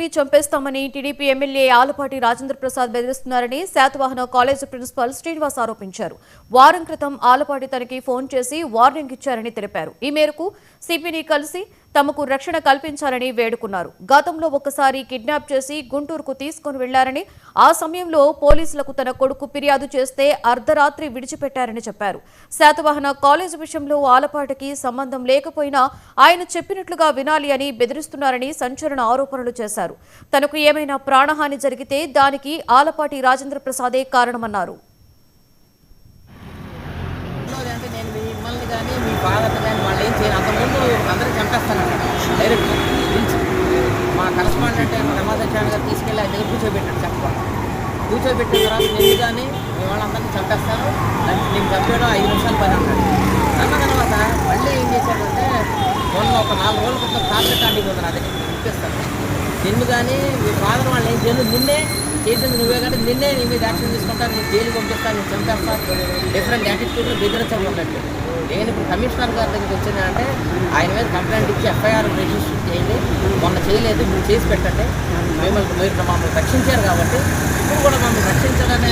అందరినీ చంపేస్తామని TDP MLA Alapati Rajendra Prasad బెదిరిస్తున్నారని శాతవాహన కాలేజీ ప్రిన్సిపల్ శ్రీనివాస్ ఆరోపించారు. వారం క్రితం ఆలపాటి తనకి ఫోన్ చేసి వార్నింగ్ ఇచ్చారని తెలిపారు. ఈ మేరకు సిపిని కలిసి తమకు రక్షణ కల్పించాలని వేడుకున్నారు. గతంలో ఒకసారి కిడ్నాప్ చేసి గుంటూరుకు తీసుకుని వెళ్లారని, ఆ సమయంలో పోలీసులకు తన కొడుకు ఫిర్యాదు చేస్తే అర్ధరాత్రి విడిచిపెట్టారని చెప్పారు. శాతవాహన కాలేజీ విషయంలో ఆలపాటికి సంబంధం లేకపోయినా ఆయన చెప్పినట్లుగా వినాలి అని బెదిరిస్తున్నారని సంచలన ఆరోపణలు చేశారు. తనకు ఏమైనా ప్రాణహాని జరిగితే దానికి ఆలపాటి రాజేంద్ర ప్రసాదే కారణమన్నారు. కానీ మీ ఫాదర్ని కానీ వాళ్ళు ఏం చేయరు. అంతకుముందు అందరికీ చంపేస్తానన్నాడు డైరెక్ట్ పిలిచి. మా కరస్పాండెంట్ రమాసత్యాన్ని గారు తీసుకెళ్ళి ఆయన దగ్గర కూర్చోబెట్టాడు. చెప్పకుండా కూర్చోబెట్టిన తర్వాత నేను కానీ మీ వాళ్ళందరినీ చంపేస్తాను, నేను చంపేయడం 5 నిమిషాలు పని అన్నాడు. అన్న తర్వాత మళ్ళీ ఏం చేశాడంటే మొన్న ఒక 4 రోజుల క్రితం కాంట్రాక్ట్ ఉంది నా దగ్గర ఇప్పిస్తాను. నిన్ను కానీ మీ ఫాదర్ వాళ్ళు ఏం చేయను, నిన్నే చేసింది నువ్వే కానీ నిన్నే నీ మీద యాక్షన్ తీసుకుంటాను, నేను జైలు పంపిస్తాను, నేను చంపేస్తాను, డిఫరెంట్ యాటిట్యూడ్లో బెదిరించడం ఉన్నట్టు. నేను ఇప్పుడు కమిషనర్ గారి దగ్గరికి వచ్చిందంటే ఆయన మీద కంప్లైంట్ ఇచ్చి ఎఫ్ఐఆర్ రిజిస్టర్ చేయండి, మొన్న చేయలేదు మీరు చేసి పెట్టండి, మీరు మమ్మల్ని రక్షించారు కాబట్టి ఇప్పుడు కూడా మమ్మల్ని రక్షించాలనే